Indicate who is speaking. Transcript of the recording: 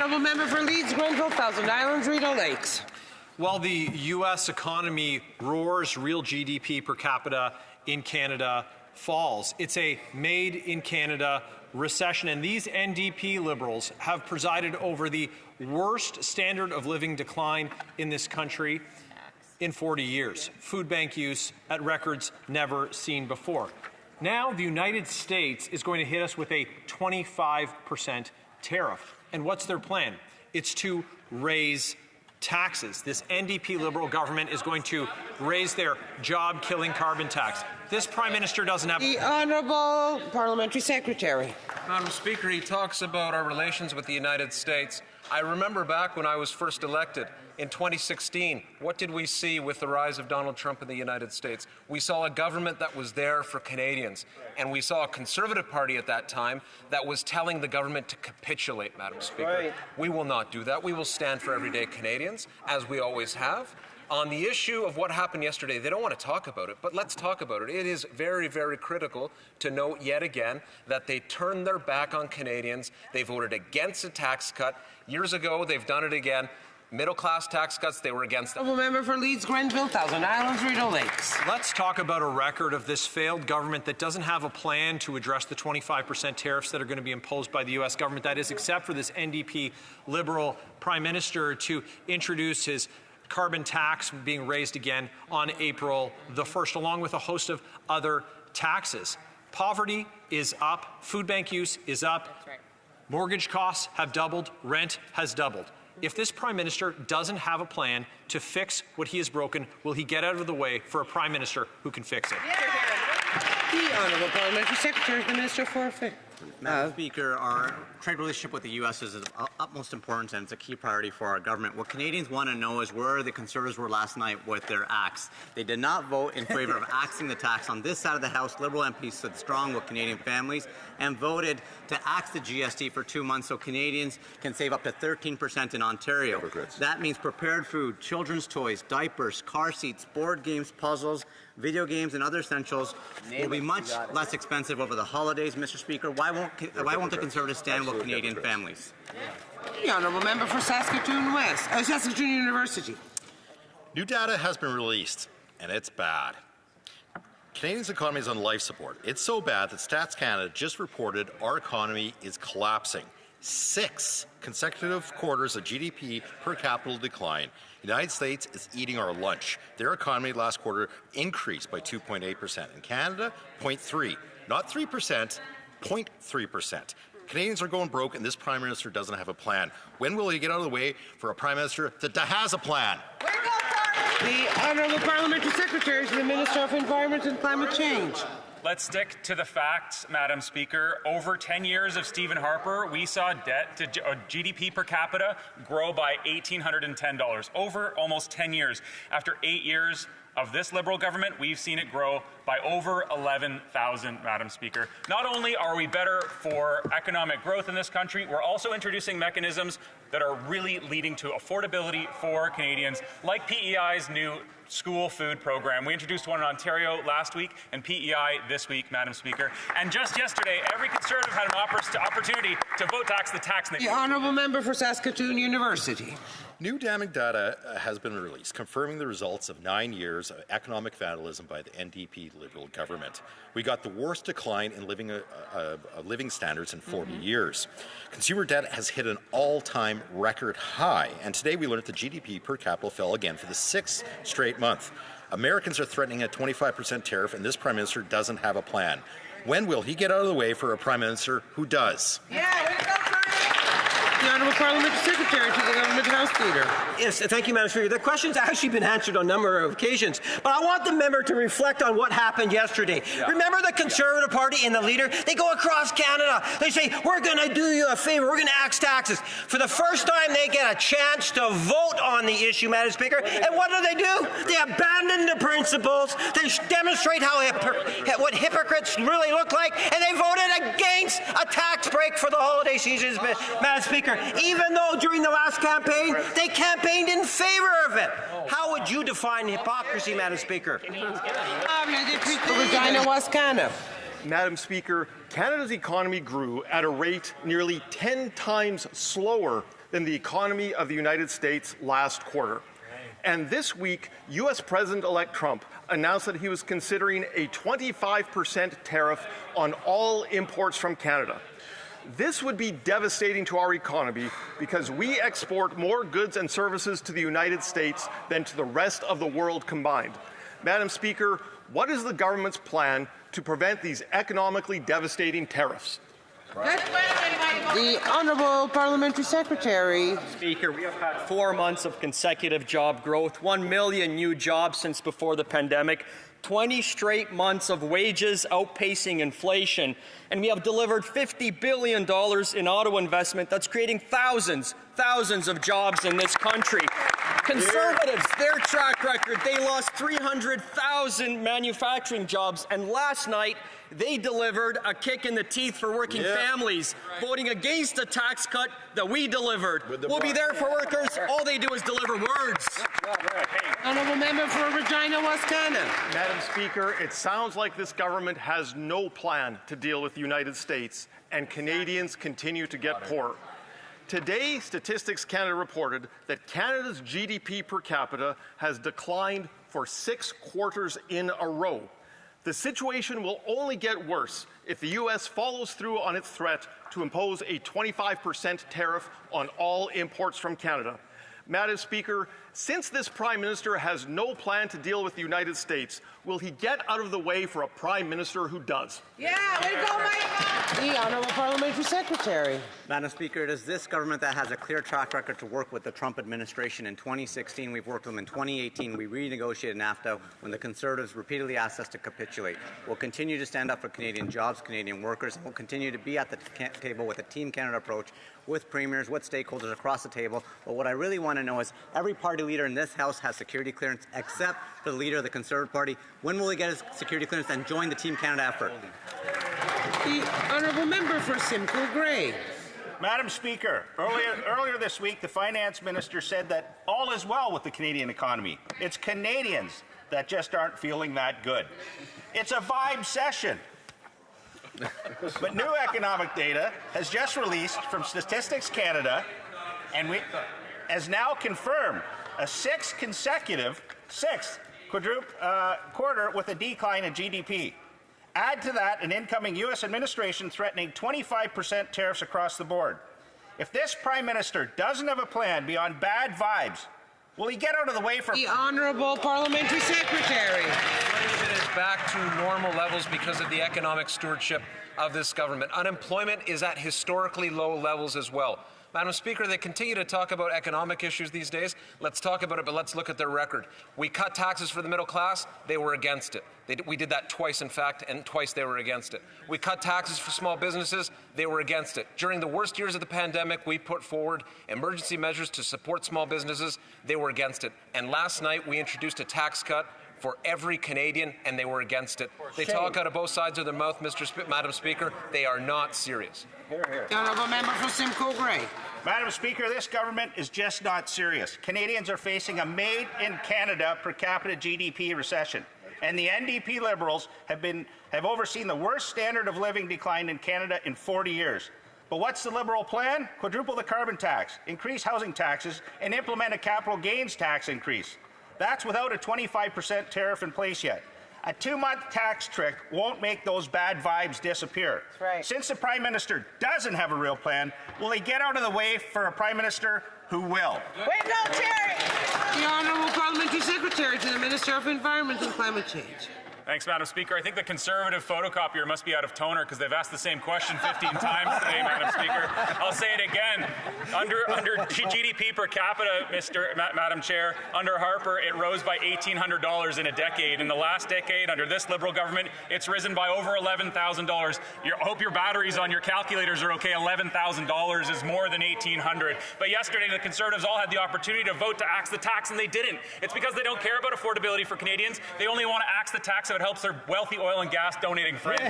Speaker 1: Honourable member for Leeds, Grenville, Thousand Islands, Rideau Lakes.
Speaker 2: While the U.S. economy roars, real GDP per capita in Canada falls. It's a made-in-Canada recession, and these NDP Liberals have presided over the worst standard of living decline in this country in 40 years. Food bank use at records never seen before. Now the United States is going to hit us with a 25% tariff. And what's their plan? It's to raise taxes. This NDP Liberal government is going to raise their job-killing carbon tax. This Prime Minister doesn't have...
Speaker 1: The Honourable Parliamentary Secretary.
Speaker 3: Madam Speaker, he talks about our relations with the United States. I remember back when I was first elected in 2016, what did we see with the rise of Donald Trump in the United States? We saw a government that was there for Canadians, and we saw a Conservative Party at that time that was telling the government to capitulate, Madam Speaker. Right. We will not do that. We will stand for everyday Canadians, as we always have. On the issue of what happened yesterday, they don't want to talk about it, but let's talk about it. It is very, very critical to note yet again that they turned their back on Canadians. They voted against a tax cut. Years ago, they've done it again. Middle-class tax cuts, they were against them.
Speaker 1: Honourable member for Leeds, Grenville, Thousand Islands, Rideau Lakes.
Speaker 2: Let's talk about a record of this failed government that doesn't have a plan to address the 25% tariffs that are going to be imposed by the U.S. government. That is, except for this NDP Liberal Prime Minister to introduce his carbon tax being raised again on April the 1st, along with a host of other taxes. Poverty is up. Food bank use is up.
Speaker 4: That's right.
Speaker 2: Mortgage costs have doubled. Rent has doubled. If this Prime Minister doesn't have a plan to fix what he has broken, will he get out of the way for a Prime Minister who can fix it?
Speaker 1: The Honourable Parliamentary Secretary, the Minister for Affairs.
Speaker 5: Madam Speaker, our trade relationship with the U.S. is of utmost importance, and it's a key priority for our government. What Canadians want to know is where the Conservatives were last night with their axe. They did not vote in favour of axing the tax. On this side of the House, Liberal MPs stood strong with Canadian families and voted to axe the GST for 2 months so Canadians can save up to 13% in Ontario. That means prepared food, children's toys, diapers, car seats, board games, puzzles, video games, and other essentials will be much less expensive over the holidays, Mr. Speaker. Why won't the Conservatives stand with Canadian families?
Speaker 1: The Honourable member for Saskatoon West, Saskatoon University.
Speaker 6: New data has been released, and it's bad. Canadians' economy is on life support. It's so bad that Stats Canada just reported our economy is collapsing. 6 consecutive quarters of GDP per capita decline. The United States is eating our lunch. Their economy last quarter increased by 2.8%. In Canada, 0.3%. Not 3%, 0.3%. Canadians are going broke, and this Prime Minister doesn't have a plan. When will he get out of the way for a Prime Minister that has a plan?
Speaker 1: The Honourable Parliamentary Secretary to the Minister of Environment and Climate Change.
Speaker 7: Let's stick to the facts, Madam Speaker. Over 10 years of Stephen Harper, we saw debt to GDP per capita grow by $1,810. Over almost 10 years. After 8 years of this Liberal government, we've seen it grow by over 11,000, Madam Speaker. Not only are we better for economic growth in this country, we're also introducing mechanisms that are really leading to affordability for Canadians, like PEI's new school food program. We introduced one in Ontario last week and PEI this week, Madam Speaker. And just yesterday, every Conservative had an opportunity to vote tax the tax.
Speaker 1: The Honourable member for Saskatoon University.
Speaker 6: New damning data has been released, confirming the results of 9 years of economic vandalism by the NDP Liberal government. We got the worst decline in living standards in 40 years. Consumer debt has hit an all-time record high, and today we learned that GDP per capita fell again for the 6th straight month. Americans are threatening a 25% tariff, and this Prime Minister doesn't have a plan. When will he get out of the way for a Prime Minister who does?
Speaker 1: The Honourable Parliamentary Secretary to the Government House Leader.
Speaker 8: Yes, thank you, Madam Speaker. The question's actually been answered on a number of occasions, but I want the member to reflect on what happened yesterday. Remember the Conservative Party and the leader? They go across Canada. They say, we're going to do you a favor. We're going to axe taxes. For the first time, they get a chance to vote on the issue, Madam Speaker. And what do? They abandon the principles. They demonstrate what hypocrites really look like, and they voted against a tax break for the holiday season, Madam Speaker. Even though during the last campaign, they campaigned in favor of it. How would you define hypocrisy, Madam Speaker?
Speaker 1: Regina Wascana.
Speaker 9: Madam Speaker, Canada's economy grew at a rate nearly 10 times slower
Speaker 4: than the economy of the United States last quarter. And this week, U.S. President-elect Trump announced that he was considering a 25% tariff on all imports from Canada. This would be devastating to our economy because we export more goods and services to the United States than to the rest of the world combined. Madam Speaker, what is the government's plan to prevent these economically devastating tariffs?
Speaker 1: The Honourable Parliamentary Secretary.
Speaker 8: Speaker, we have had 4 months of consecutive job growth, 1 million new jobs since before the pandemic, 20 straight months of wages outpacing inflation, and we have delivered $50 billion in auto investment that's creating thousands of jobs in this country. Conservatives, their track record, they lost 300,000 manufacturing jobs, and last night they delivered a kick in the teeth for working families, voting against a tax cut that we delivered. We'll be there for workers. All they do is deliver words.
Speaker 1: Honourable Member for Regina, Wascana.
Speaker 4: Madam Speaker, it sounds like this government has no plan to deal with the United States, and Canadians continue to get poorer. Today, Statistics Canada reported that Canada's GDP per capita has declined for 6 quarters in a row. The situation will only get worse if the U.S. follows through on its threat to impose a 25% tariff on all imports from Canada. Madam Speaker, since this Prime Minister has no plan to deal with the United States, will he get out of the way for a Prime Minister who does?
Speaker 1: Yeah, way to go, Mike. The Honourable Parliamentary Secretary.
Speaker 5: Madam Speaker, it is this government that has a clear track record to work with the Trump administration. In 2016, we've worked with them. In 2018, we renegotiated NAFTA when the Conservatives repeatedly asked us to capitulate. We'll continue to stand up for Canadian jobs, Canadian workers, and we'll continue to be at the table with a Team Canada approach, with premiers, with stakeholders across the table. But what I really want to know is every party leader in this House has security clearance except for the leader of the Conservative Party. When will he get his security clearance and join the Team Canada effort?
Speaker 1: The Honourable Member for Simcoe Grey.
Speaker 9: Madam Speaker, earlier this week, the Finance Minister said that all is well with the Canadian economy. It's Canadians that just aren't feeling that good. It's a vibe session. But new economic data has just released from Statistics Canada and has now confirmed a sixth quarter with a decline in GDP. Add to that an incoming U.S. administration threatening 25% tariffs across the board. If this Prime Minister doesn't have a plan beyond bad vibes, will he get out of the way for...
Speaker 1: The Honourable Parliamentary Secretary.
Speaker 3: Inflation is back to normal levels because of the economic stewardship of this government. Unemployment is at historically low levels as well. Madam Speaker, they continue to talk about economic issues these days. Let's talk about it, but let's look at their record. We cut taxes for the middle class. They were against it. We did that twice, in fact, and twice they were against it. We cut taxes for small businesses. They were against it. During the worst years of the pandemic, we put forward emergency measures to support small businesses. They were against it. And last night, we introduced a tax cut for every Canadian, and they were against it. They talk out of both sides of their mouth, Madam Speaker. They are not serious.
Speaker 1: The Honourable Member for Simcoe Grey.
Speaker 9: Madam Speaker, this government is just not serious. Canadians are facing a made-in-Canada per capita GDP recession, and the NDP Liberals have overseen the worst standard of living decline in Canada in 40 years. But what's the Liberal plan? Quadruple the carbon tax, increase housing taxes, and implement a capital gains tax increase. That's without a 25% tariff in place yet. A 2-month tax trick won't make those bad vibes disappear.
Speaker 1: That's right.
Speaker 9: Since the Prime Minister doesn't have a real plan, will he get out of the way for a Prime Minister who will?
Speaker 1: Wait, no, Terry! The Honourable Parliamentary Secretary to the Minister of Environment and Climate Change.
Speaker 7: Thanks, Madam Speaker. I think the Conservative photocopier must be out of toner because they've asked the same question 15 times today, Madam Speaker. I'll say it again. Under GDP per capita, Madam Chair, under Harper, it rose by $1,800 in a decade. In the last decade, under this Liberal government, it's risen by over $11,000. I hope your batteries on your calculators are okay. $11,000 is more than $1,800. But yesterday, the Conservatives all had the opportunity to vote to axe the tax, and they didn't. It's because they don't care about affordability for Canadians. They only want to axe the tax so it helps their wealthy oil and gas donating friends.